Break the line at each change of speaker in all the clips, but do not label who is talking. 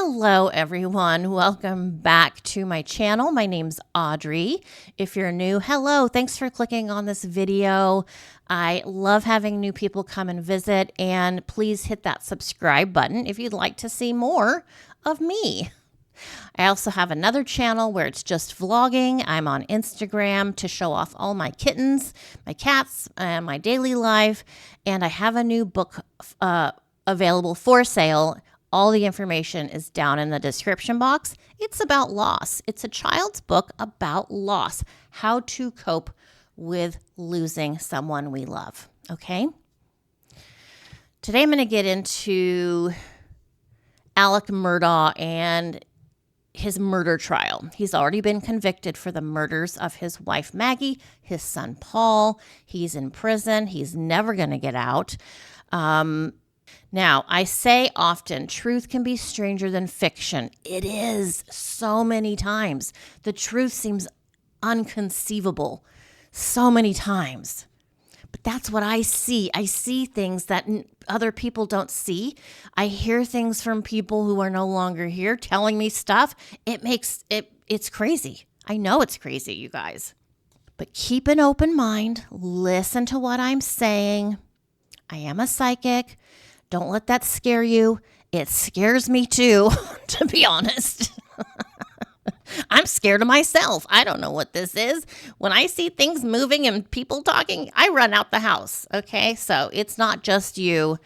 Hello, everyone. Welcome back to my channel. My name's Audrey. If you're new, hello. Thanks for clicking on this video. I love having new people come and visit, and please hit that subscribe button if you'd like to see more of me. I also have another channel where it's just vlogging. I'm on Instagram to show off all my kittens, my cats, and my daily life. And I have a new book available for sale. All the information is down in the description box. It's about loss. It's a child's book about loss, how to cope with losing someone we love. Okay? Today I'm going to get into Alec Muirdaugh and his murder trial. He's already been convicted for the murders of his wife, Maggie, his son, Paul. He's in prison. He's never going to get out. Now, I say often, truth can be stranger than fiction. It is so many times. The truth seems unconceivable so many times. But that's what I see. I see things that other people don't see. I hear things from people who are no longer here telling me stuff. It's crazy. I know it's crazy, you guys. But keep an open mind. Listen to what I'm saying. I am a psychic. Don't let that scare you. It scares me too, to be honest. I'm scared of myself. I don't know what this is. When I see things moving and people talking, I run out the house. Okay, so it's not just you.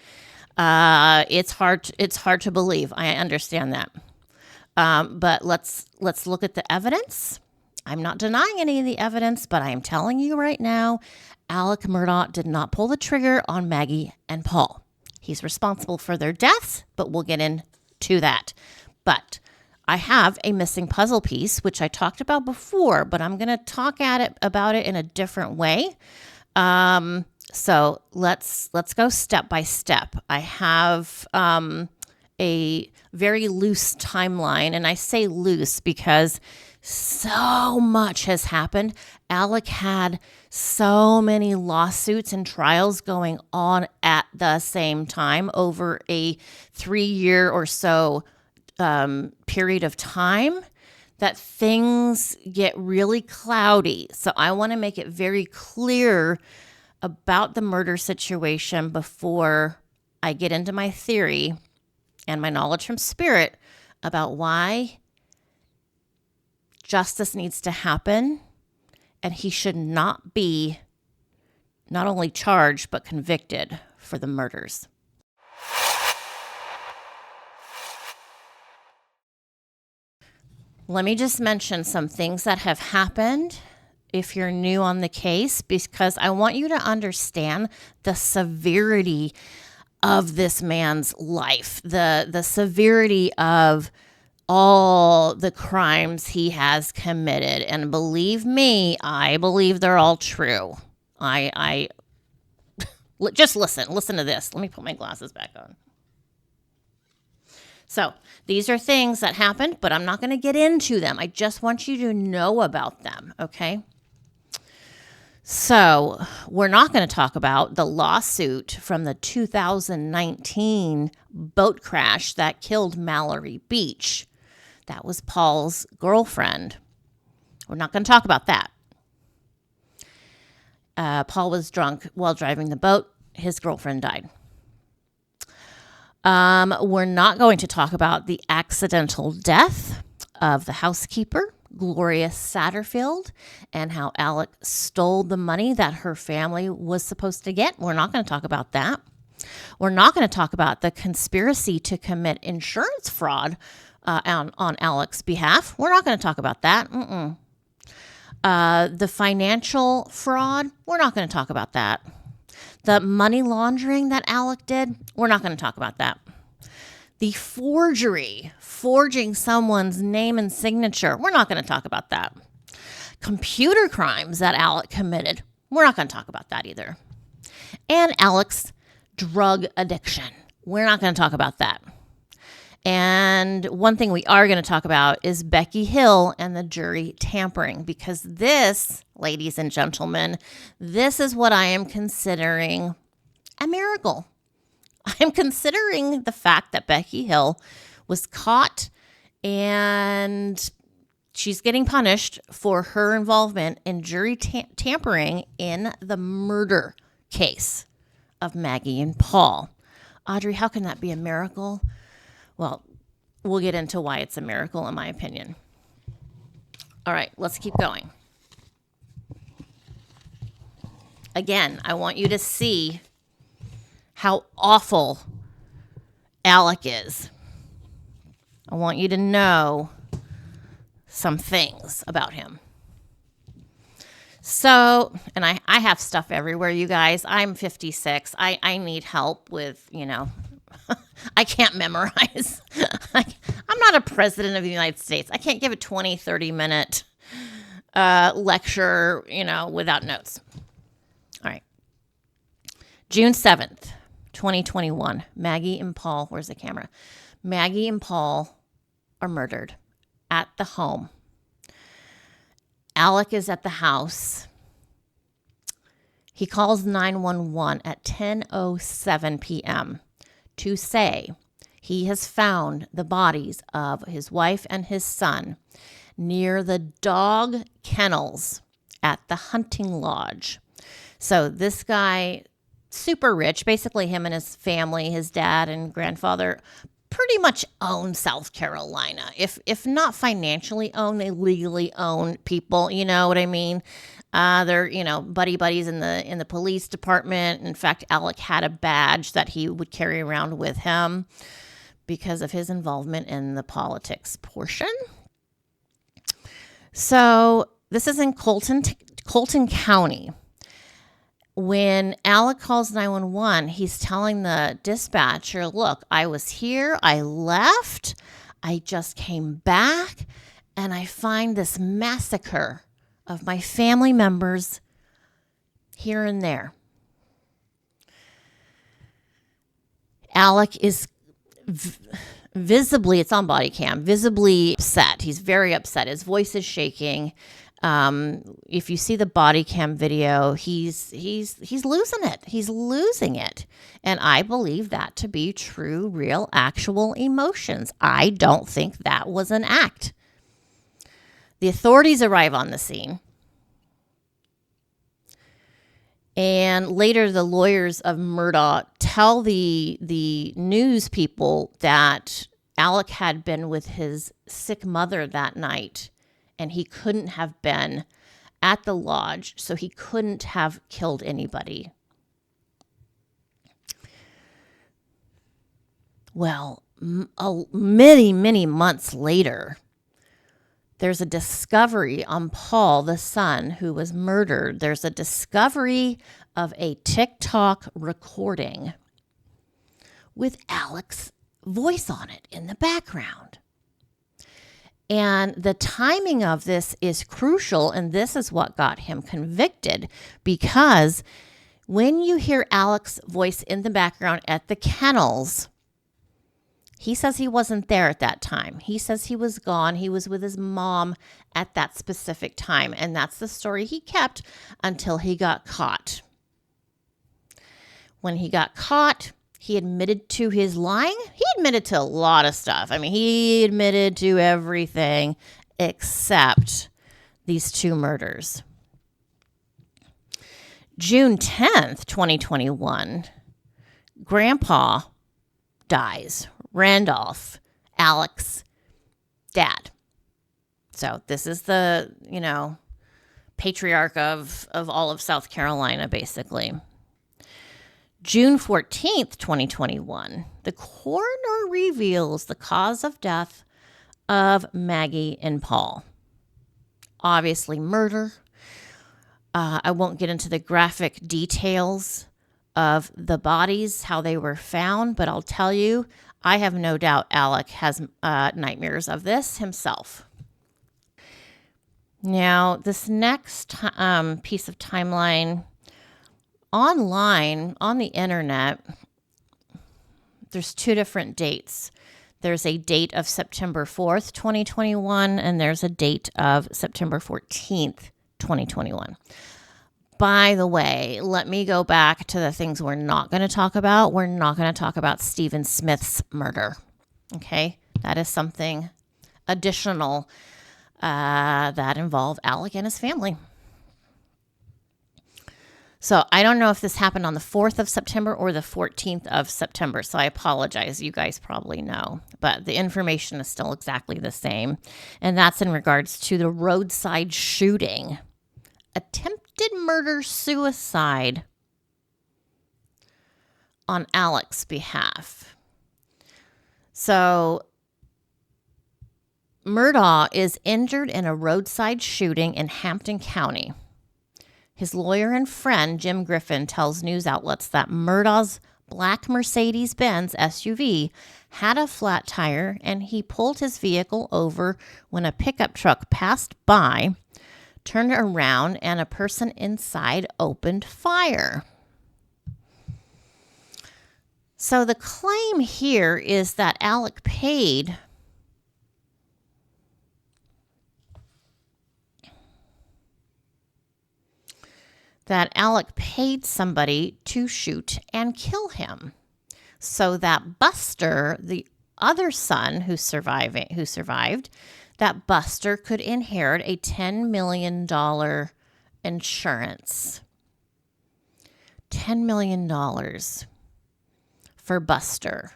It's hard to believe. I understand that. But let's look at the evidence. I'm not denying any of the evidence, but I am telling you right now, Alec Muirdaugh did not pull the trigger on Maggie and Paul. He's responsible for their deaths, but we'll get into that. But I have a missing puzzle piece, which I talked about before, but I'm going to talk about it in a different way. So let's go step by step. I have a very loose timeline, and I say loose because so much has happened. Alec had so many lawsuits and trials going on at the same time over a 3-year or so period of time that things get really cloudy. So I want to make it very clear about the murder situation before I get into my theory and my knowledge from spirit about why justice needs to happen, and he should not be not only charged but convicted for the murders. Let me just mention some things that have happened if you're new on the case, because I want you to understand the severity of this man's life, the severity of all the crimes he has committed. And believe me, I believe they're all true. I just listen to this. Let me put my glasses back on. So these are things that happened, but I'm not going to get into them. I just want you to know about them, okay? So we're not going to talk about the lawsuit from the 2019 boat crash that killed Mallory Beach. That was Paul's girlfriend. We're not going to talk about that. Paul was drunk while driving the boat. His girlfriend died. We're not going to talk about the accidental death of the housekeeper, Gloria Satterfield, and how Alec stole the money that her family was supposed to get. We're not going to talk about that. We're not going to talk about the conspiracy to commit insurance fraud on Alec's behalf. We're not going to talk about that. The financial fraud, we're not going to talk about that. The money laundering that Alec did, we're not going to talk about that. The forging someone's name and signature, we're not going to talk about that. Computer crimes that Alec committed, we're not going to talk about that either. And Alec's drug addiction, we're not going to talk about that. And one thing we are going to talk about is Becky Hill and the jury tampering, because this, ladies and gentlemen, this is what I am considering a miracle. I'm considering the fact that Becky Hill was caught, and she's getting punished for her involvement in jury tampering in the murder case of Maggie and Paul. Audrey, how can that be a miracle? Well, we'll get into why it's a miracle, in my opinion. All right, let's keep going. Again, I want you to see how awful Alec is. I want you to know some things about him. So, and I have stuff everywhere, you guys. I'm 56. I need help with, I can't memorize. I'm not a president of the United States. I can't give a 20, 30-minute lecture, without notes. All right. June 7th, 2021. Maggie and Paul, where's the camera? Maggie and Paul are murdered at the home. Alec is at the house. He calls 911 at 10:07 p.m. to say he has found the bodies of his wife and his son near the dog kennels at the hunting lodge. So this guy, super rich, basically him and his family, his dad and grandfather, pretty much own South Carolina. If not financially owned, they legally own people. You know what I mean? They're buddies in the police department. In fact, Alec had a badge that he would carry around with him because of his involvement in the politics portion. So this is in Colton County. When Alec calls 911, he's telling the dispatcher, look, I was here, I left, I just came back, and I find this massacre of my family members here and there. Alec is visibly, it's on body cam, visibly upset. He's very upset. His voice is shaking. If you see the body cam video, he's losing it. He's losing it. And I believe that to be true, real, actual emotions. I don't think that was an act. The authorities arrive on the scene. And later, the lawyers of Murdaugh tell the news people that Alec had been with his sick mother that night, and he couldn't have been at the lodge, so he couldn't have killed anybody. Well, many, many months later, there's a discovery on Paul, the son who was murdered. There's a discovery of a TikTok recording with Alec's voice on it in the background. And the timing of this is crucial, and this is what got him convicted, because when you hear Alec's voice in the background at the kennels, he says he wasn't there at that time. He says he was gone. He was with his mom at that specific time, and that's the story he kept until he got caught. When he got caught, he admitted to his lying. He admitted to a lot of stuff. I mean, he admitted to everything except these two murders. June 10th, 2021, Grandpa dies. Randolph, Alec's dad. So this is the, patriarch of all of South Carolina, basically. June 14th, 2021, the coroner reveals the cause of death of Maggie and Paul. Obviously murder. I won't get into the graphic details of the bodies, how they were found, but I'll tell you, I have no doubt Alec has nightmares of this himself. Now, this next piece of timeline, online, on the internet, there's two different dates. There's a date of September 4th, 2021, and there's a date of September 14th, 2021. By the way, let me go back to the things we're not going to talk about. We're not going to talk about Stephen Smith's murder. Okay? That is something additional that involve Alec and his family. So I don't know if this happened on the 4th of September or the 14th of September. So I apologize. You guys probably know, but the information is still exactly the same. And that's in regards to the roadside shooting, attempted murder-suicide on Alec's behalf. So Murdaugh is injured in a roadside shooting in Hampton County. His lawyer and friend, Jim Griffin, tells news outlets that Murdaugh's black Mercedes-Benz SUV had a flat tire and he pulled his vehicle over when a pickup truck passed by, turned around, and a person inside opened fire. So the claim here is that Alec paid somebody to shoot and kill him so that Buster, the other son who survived, that Buster could inherit a $10 million insurance. $10 million for Buster.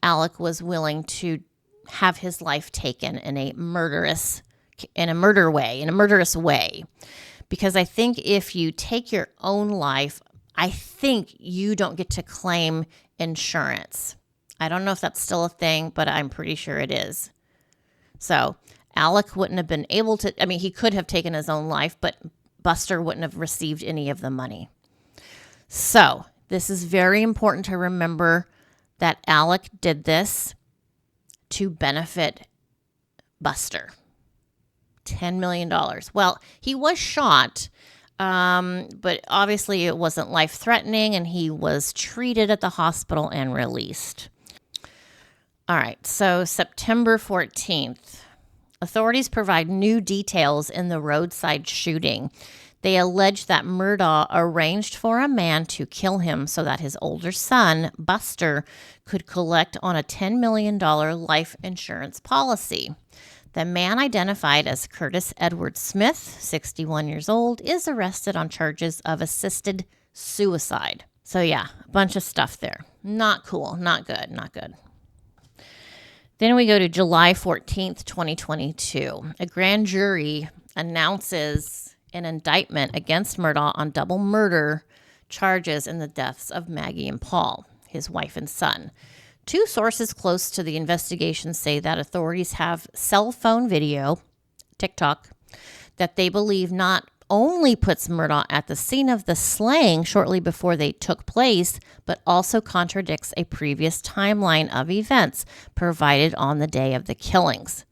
Alec was willing to have his life taken in a murderous way. Because I think if you take your own life, I think you don't get to claim insurance. I don't know if that's still a thing, but I'm pretty sure it is. So Alec wouldn't have been able to, he could have taken his own life, but Buster wouldn't have received any of the money. So this is very important to remember that Alec did this to benefit Buster. $10 million. Well, he was shot, but obviously it wasn't life-threatening, and he was treated at the hospital and released. All right, so September 14th. Authorities provide new details in the roadside shooting. They allege that Murdaugh arranged for a man to kill him so that his older son, Buster, could collect on a $10 million life insurance policy. The man, identified as Curtis Edward Smith, 61 years old, is arrested on charges of assisted suicide. So yeah, a bunch of stuff there. Not cool. Not good. Not good. Then we go to July 14th, 2022. A grand jury announces an indictment against Murdaugh on double murder charges in the deaths of Maggie and Paul, his wife and son. Two sources close to the investigation say that authorities have cell phone video, TikTok, that they believe not only puts Murdaugh at the scene of the slaying shortly before they took place, but also contradicts a previous timeline of events provided on the day of the killings.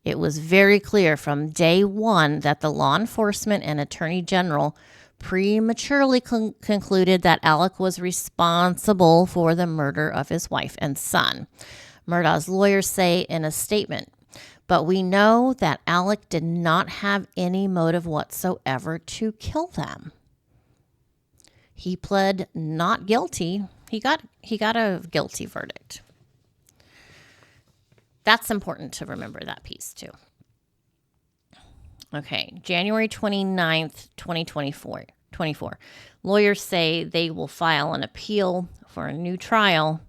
It was very clear from day one that the law enforcement and attorney general prematurely concluded that Alec was responsible for the murder of his wife and son. Murdaugh's lawyers say in a statement, "But we know that Alec did not have any motive whatsoever to kill them." He pled not guilty. He got a guilty verdict. That's important to remember, that piece too. Okay, January 29th, 2024. Lawyers say they will file an appeal for a new trial.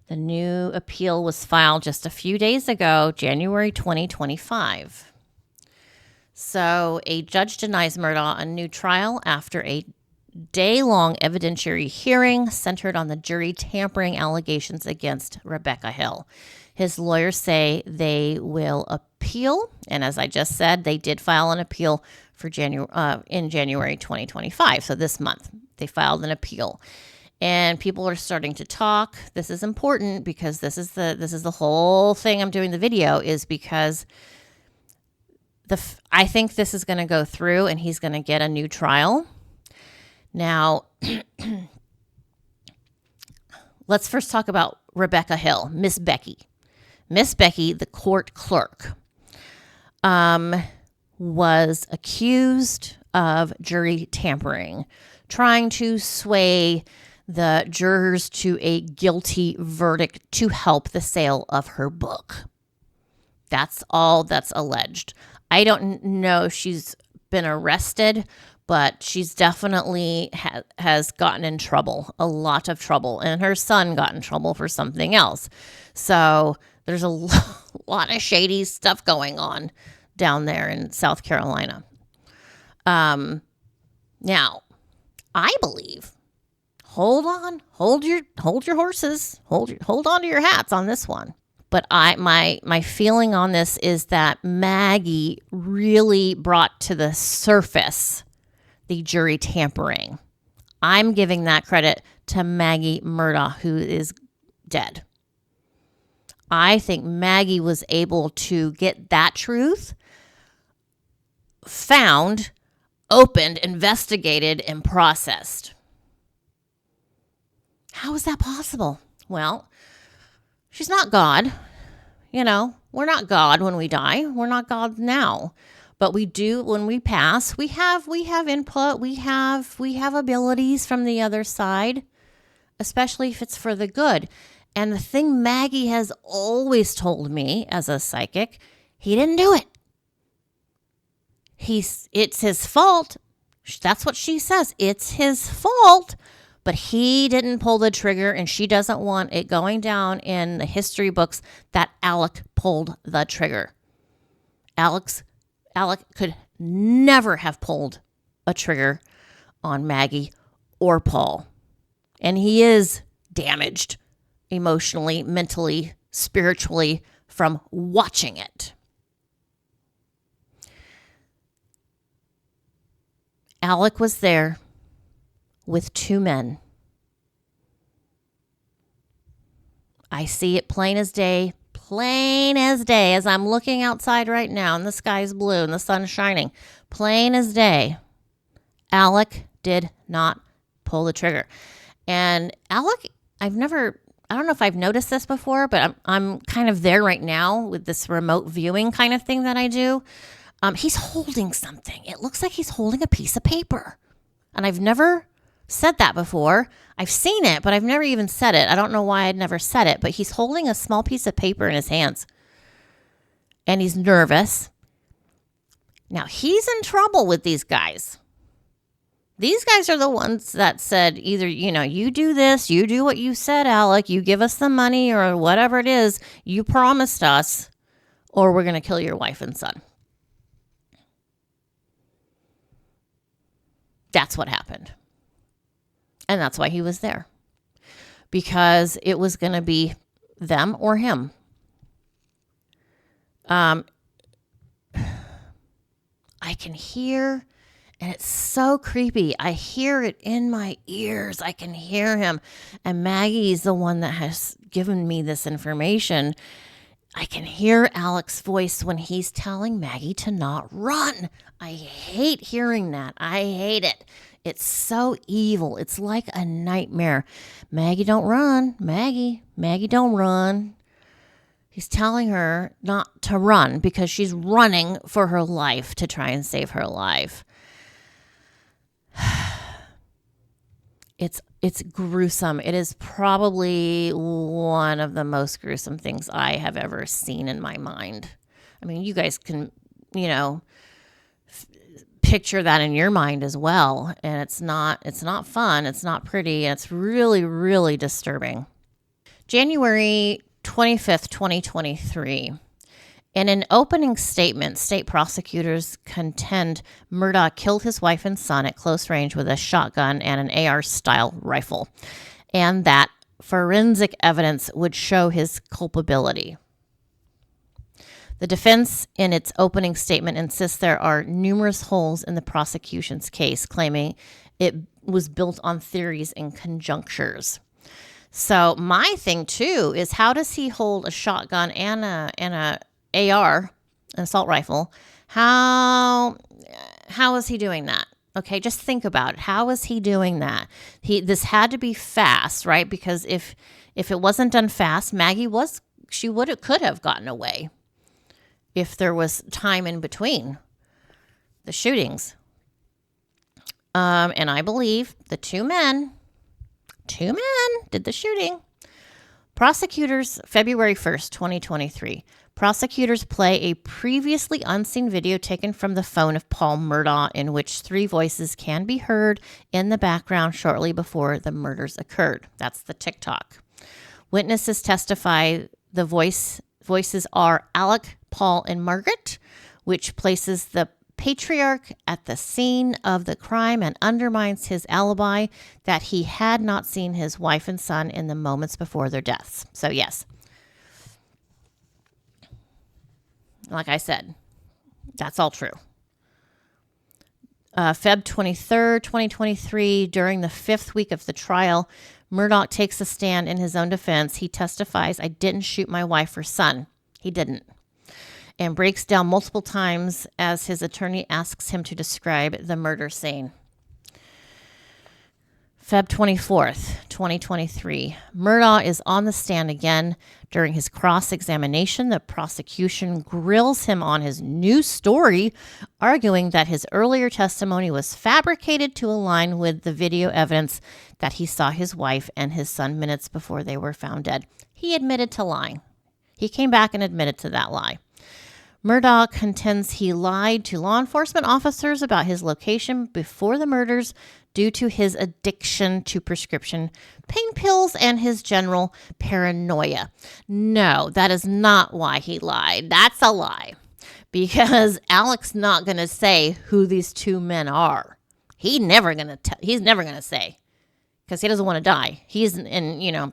The new appeal was filed just a few days ago, January 2025. So a judge denies Murdaugh a new trial after a day-long evidentiary hearing centered on the jury tampering allegations against Rebecca Hill. His lawyers say they will appeal, and as I just said, they did file an appeal for in January 2025. So this month, they filed an appeal, and people are starting to talk. This is important because this is the whole thing I'm doing the video, is because I think this is going to go through, and he's going to get a new trial. Now, let's first talk about Rebecca Hill, Miss Becky. Miss Becky, the court clerk, was accused of jury tampering, trying to sway the jurors to a guilty verdict to help the sale of her book. That's all that's alleged. I don't know if she's been arrested, but she's definitely has gotten in trouble, a lot of trouble. And her son got in trouble for something else. So there's a lot of shady stuff going on down there in South Carolina. Now, I believe, hold your horses, hold on to your hats on this one. But my feeling on this is that Maggie really brought to the surface the jury tampering. I'm giving that credit to Maggie Murdaugh, who is dead. I think Maggie was able to get that truth found, opened, investigated, and processed. How is that possible? Well, she's not God. You know, we're not God when we die. We're not God now. But we do, when we pass, we have input, we have abilities from the other side, especially if it's for the good. And the thing Maggie has always told me as a psychic, he didn't do it. It's his fault. That's what she says. It's his fault, but he didn't pull the trigger, and she doesn't want it going down in the history books that Alec pulled the trigger. Alec could never have pulled a trigger on Maggie or Paul. And he is damaged emotionally, mentally, spiritually from watching it. Alec was there with two men. I see it plain as day, as I'm looking outside right now and the sky's blue and the sun's shining. Plain as day. Alec did not pull the trigger. And Alec, I don't know if I've noticed this before, but I'm kind of there right now with this remote viewing kind of thing that I do. He's holding something. It looks like he's holding a piece of paper. And I've never said that before. I've seen it, but I've never even said it. I don't know why I'd never said it, but he's holding a small piece of paper in his hands. And he's nervous. Now, he's in trouble with these guys. These guys are the ones that said either, you do this, you do what you said, Alec, you give us the money or whatever it is you promised us, or we're going to kill your wife and son. That's what happened. And that's why he was there. Because it was going to be them or him. I can hear, and it's so creepy. I hear it in my ears. I can hear him. And Maggie's the one that has given me this information. I can hear Alec's voice when he's telling Maggie to not run. I hate hearing that. I hate it. It's so evil. It's like a nightmare. Maggie, don't run. Maggie, don't run. He's telling her not to run because she's running for her life to try and save her life. It's gruesome. It is probably one of the most gruesome things I have ever seen in my mind. I mean, you guys can, picture that in your mind as well. And it's not fun. It's not pretty. And it's really, really disturbing. January 25th, 2023. In an opening statement, state prosecutors contend Murdaugh killed his wife and son at close range with a shotgun and an AR-style rifle, and that forensic evidence would show his culpability. The defense, in its opening statement, insists there are numerous holes in the prosecution's case, claiming it was built on theories and conjectures. So my thing, too, is how does he hold a shotgun and a AR, an assault rifle? How is he doing that? Okay, just think about it. How is he doing that? This had to be fast, right? Because if it wasn't done fast, Maggie could have gotten away if there was time in between the shootings. And I believe the two men did the shooting. Prosecutors, February 1st, 2023. Prosecutors play a previously unseen video taken from the phone of Paul Murdaugh, in which 3 voices can be heard in the background shortly before the murders occurred. That's the TikTok. Witnesses testify the voices are Alec, Paul, and Margaret, which places the patriarch at the scene of the crime and undermines his alibi that he had not seen his wife and son in the moments before their deaths. So yes, like I said, that's all true. Feb 23rd, 2023, during the 5th week of the trial, Murdaugh takes a stand in his own defense. He testifies, "I didn't shoot my wife or son." He didn't. And breaks down multiple times as his attorney asks him to describe the murder scene. Feb 24th, 2023. Murdaugh is on the stand again. During his cross-examination, the prosecution grills him on his new story, arguing that his earlier testimony was fabricated to align with the video evidence that he saw his wife and his son minutes before they were found dead. He admitted to lying. He came back and admitted to that lie. Murdaugh contends he lied to law enforcement officers about his location before the murders due to his addiction to prescription pain pills and his general paranoia. No, that is not why he lied. That's a lie. Because Alec's not going to say who these 2 men are. He's never going to say, because he doesn't want to die.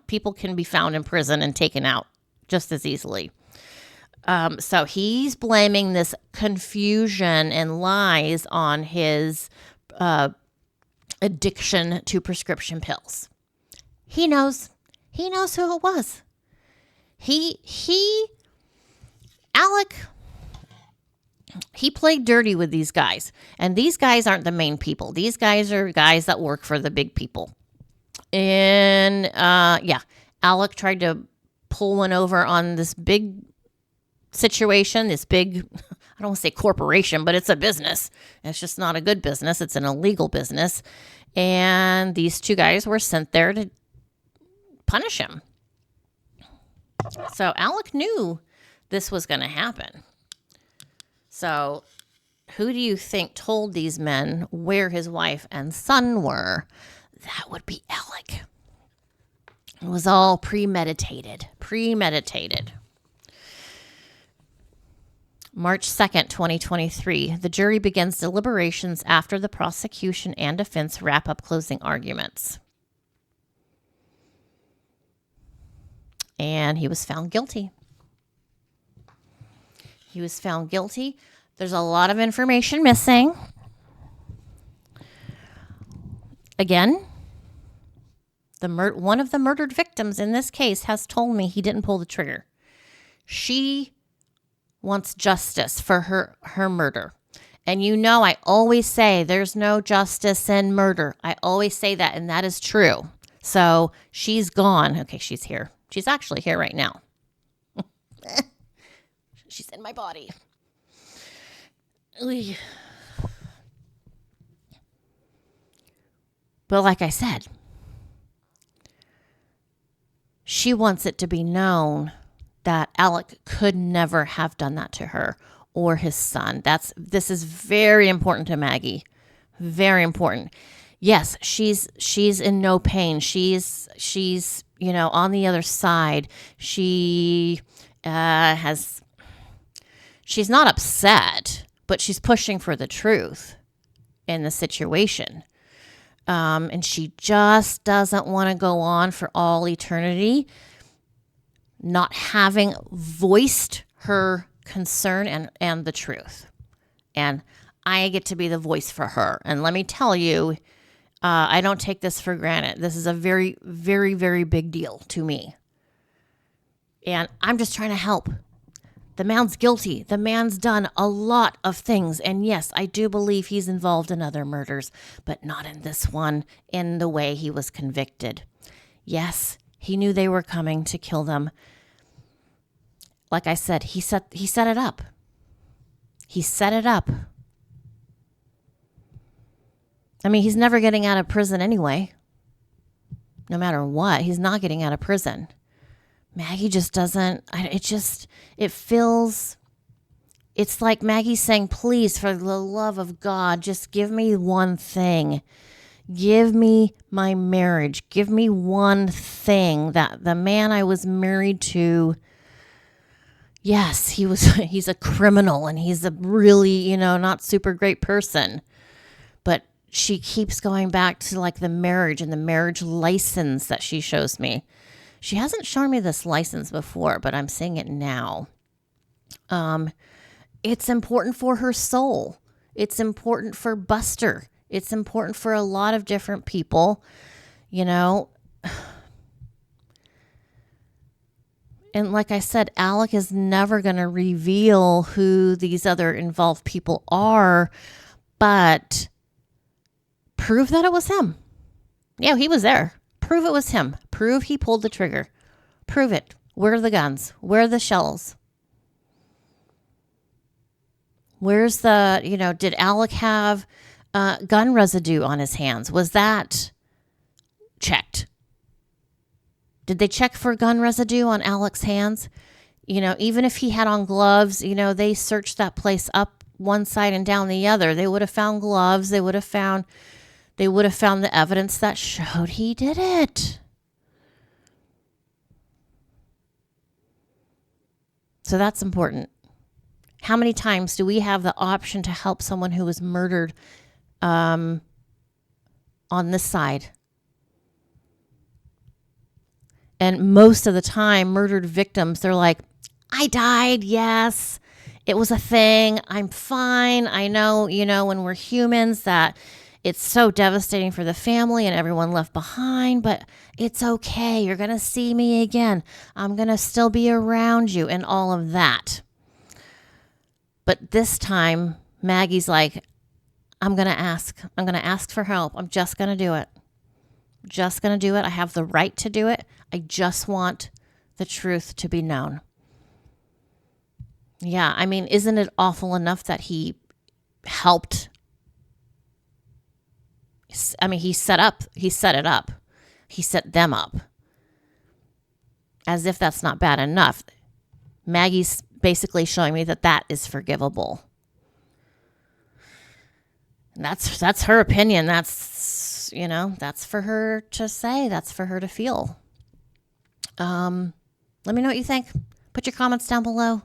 People can be found in prison and taken out just as easily. So he's blaming this confusion and lies on his addiction to prescription pills. He knows who it was. Alec, he played dirty with these guys. And these guys aren't the main people. These guys are guys that work for the big people. And Alec tried to pull one over on this big situation, this big, I don't want to say corporation, but it's a business. It's just not a good business. It's an illegal business. And these 2 guys were sent there to punish him. So Alec knew this was going to happen. So who do you think told these men where his wife and son were? That would be Alec. It was all premeditated. March 2nd, 2023, the jury begins deliberations after the prosecution and defense wrap up closing arguments. And he was found guilty. There's a lot of information missing. Again, one of the murdered victims in this case has told me he didn't pull the trigger. She wants justice for her murder. And I always say there's no justice in murder. I always say that, and that is true. So she's gone. Okay, she's here. She's actually here right now. She's in my body. But like I said, she wants it to be known that Alec could never have done that to her or his son. This is very important to Maggie. Very important. Yes, she's in no pain. She's on the other side. She's not upset, but she's pushing for the truth in the situation. And she just doesn't want to go on for all eternity not having voiced her concern and the truth. And I get to be the voice for her. And let me tell you, I don't take this for granted. This is a very, very, very big deal to me. And I'm just trying to help. The man's guilty. The man's done a lot of things. And yes, I do believe he's involved in other murders, but not in this one, in the way he was convicted. Yes, he knew they were coming to kill them. Like I said, he set it up. He set it up. I mean, he's never getting out of prison anyway. No matter what, he's not getting out of prison. Maggie just doesn't, it feels, it's like Maggie's saying, please, for the love of God, just give me one thing. Give me my marriage. Give me one thing that the man I was married to, yes, he's a criminal and he's a really, not super great person. But she keeps going back to like the marriage and the marriage license that she shows me. She hasn't shown me this license before, but I'm seeing it now. It's important for her soul. It's important for Buster. It's important for a lot of different people, And like I said, Alec is never going to reveal who these other involved people are, but prove that it was him. Yeah, he was there. Prove it was him. Prove he pulled the trigger. Prove it. Where are the guns? Where are the shells? Where's the, did Alec have gun residue on his hands? Was that checked? Did they check for gun residue on Alec's hands? Even if he had on gloves, they searched that place up one side and down the other. They would have found gloves. They would have found the evidence that showed he did it. So that's important. How many times do we have the option to help someone who was murdered on this side? And most of the time, murdered victims, they're like, I died, yes. It was a thing. I'm fine. I know, when we're humans that it's so devastating for the family and everyone left behind, but it's okay. You're going to see me again. I'm going to still be around you and all of that. But this time, Maggie's like, I'm going to ask. I'm going to ask for help. I'm just going to do it. Just going to do it. I have the right to do it. I just want the truth to be known. Yeah, isn't it awful enough that he helped? He set it up. He set them up. As if that's not bad enough. Maggie's basically showing me that is forgivable. And that's her opinion. That's for her to say. That's for her to feel. Let me know what you think. Put your comments down below.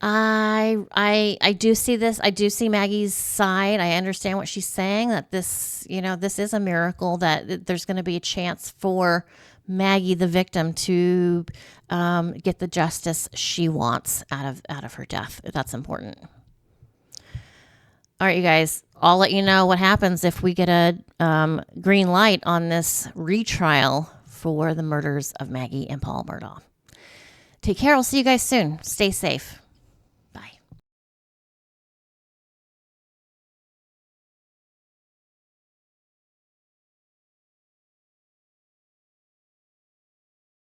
I do see this. I do see Maggie's side. I understand what she's saying, that this is a miracle, that there's going to be a chance for Maggie, the victim, to get the justice she wants out of her death. That's important. All right, you guys, I'll let you know what happens if we get a green light on this retrial for the murders of Maggie and Paul Murdaugh. Take care. I'll see you guys soon. Stay safe.